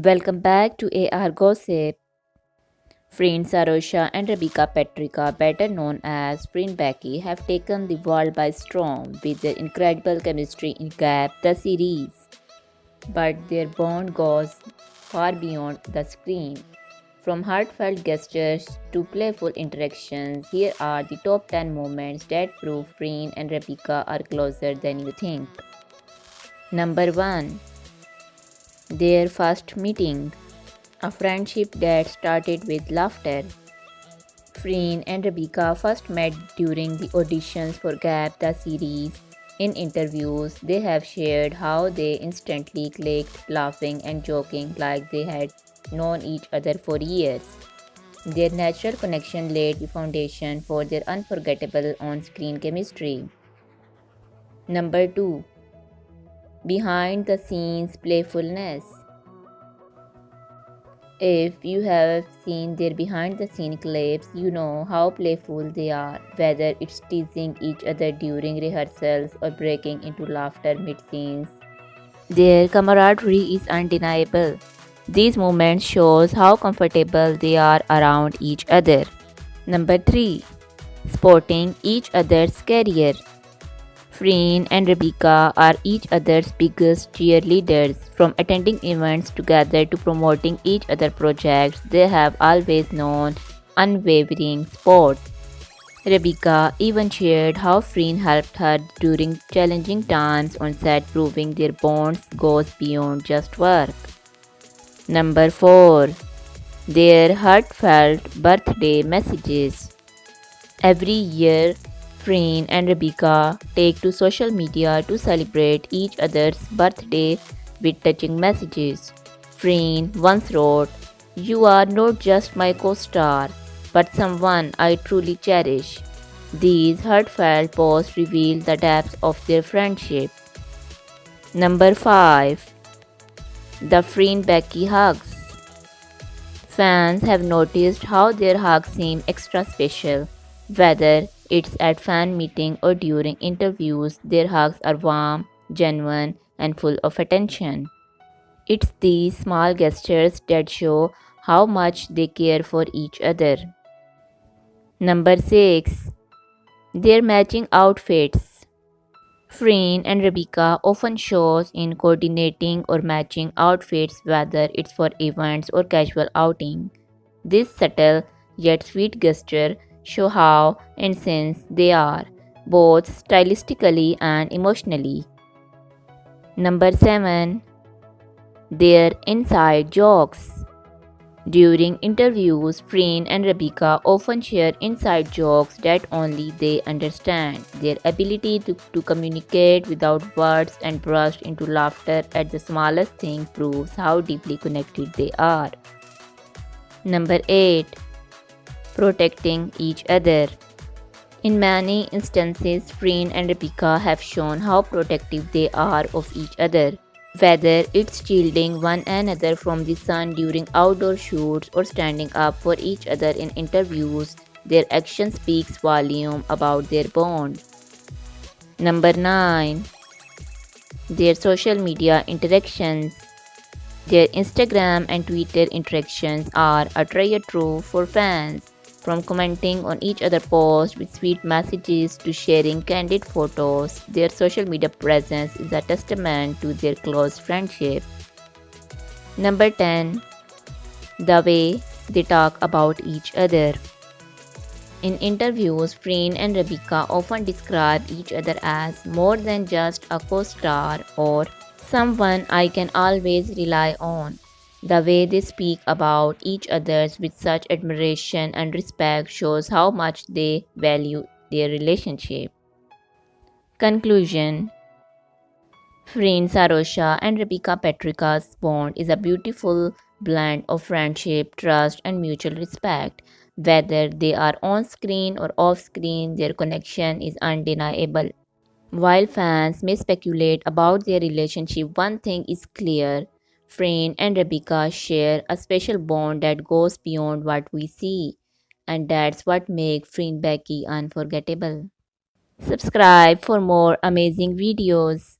Welcome back to AR Gossip. Friend Sarosha and Rebecca Petrica, better known as Friend Becky, have taken the world by storm with their incredible chemistry in Gap, the series. But their bond goes far beyond the screen. From heartfelt gestures to playful interactions, here are the top 10 moments that prove Friend and Rebecca are closer than you think. Number 1. Their first meeting. A friendship that started with laughter. Freen and Rebecca first met during the auditions for Gap the series. In interviews, they have shared how they instantly clicked, laughing and joking like they had known each other for years. Their natural connection laid the foundation for their unforgettable on screen chemistry. Number 2. Behind the scenes playfulness. If you have seen their behind the scene clips, you know how playful they are, whether it's teasing each other during rehearsals or breaking into laughter mid scenes. Their camaraderie is undeniable. These moments shows how comfortable they are around each other. Number 3. Supporting each other's career. Freen and Rebecca are each other's biggest cheerleaders. From attending events together to promoting each other projects, they have always known unwavering support. Rebecca even shared how Freen helped her during challenging times on set, proving their bonds goes beyond just work. Number 4. Their heartfelt birthday messages. Every year, Freen and Rebecca take to social media to celebrate each other's birthday with touching messages. Freen once wrote, "You are not just my co star, but someone I truly cherish." These heartfelt posts reveal the depth of their friendship. Number 5. The Freen Becky Hugs. Fans have noticed how their hugs seem extra special. Whether it's at fan meeting or during interviews, their hugs are warm, genuine, and full of attention. It's these small gestures that show how much they care for each other. Number 6. Their matching outfits. Freen and Rebecca often shows in coordinating or matching outfits, whether it's for events or casual outing. This subtle yet sweet gesture show how intense they are, both stylistically and emotionally. Number 7. Their inside jokes. During interviews, Freen and Rebecca often share inside jokes that only they understand. Their ability to communicate without words and burst into laughter at the smallest thing proves how deeply connected they are. Number 8. Protecting each other. In many instances, Freen and Rebecca have shown how protective they are of each other. Whether it's shielding one another from the sun during outdoor shoots or standing up for each other in interviews, their action speaks volume about their bond. Number 9. Their social media interactions. Their Instagram and Twitter interactions are a treasure trove for fans. From commenting on each other posts with sweet messages to sharing candid photos, their social media presence is a testament to their close friendship. Number 10. The way they talk about each other. In interviews, Freen and Rebecca often describe each other as more than just a co star or someone I can always rely on. The way they speak about each other with such admiration and respect shows how much they value their relationship. Conclusion. Freen Sarosha and Rebecca Petrica's bond is a beautiful blend of friendship, trust, and mutual respect. Whether they are on screen or off screen, their connection is undeniable. While fans may speculate about their relationship, one thing is clear. Freen and Rebecca share a special bond that goes beyond what we see, and that's what makes Freen Becky unforgettable. Subscribe for more amazing videos.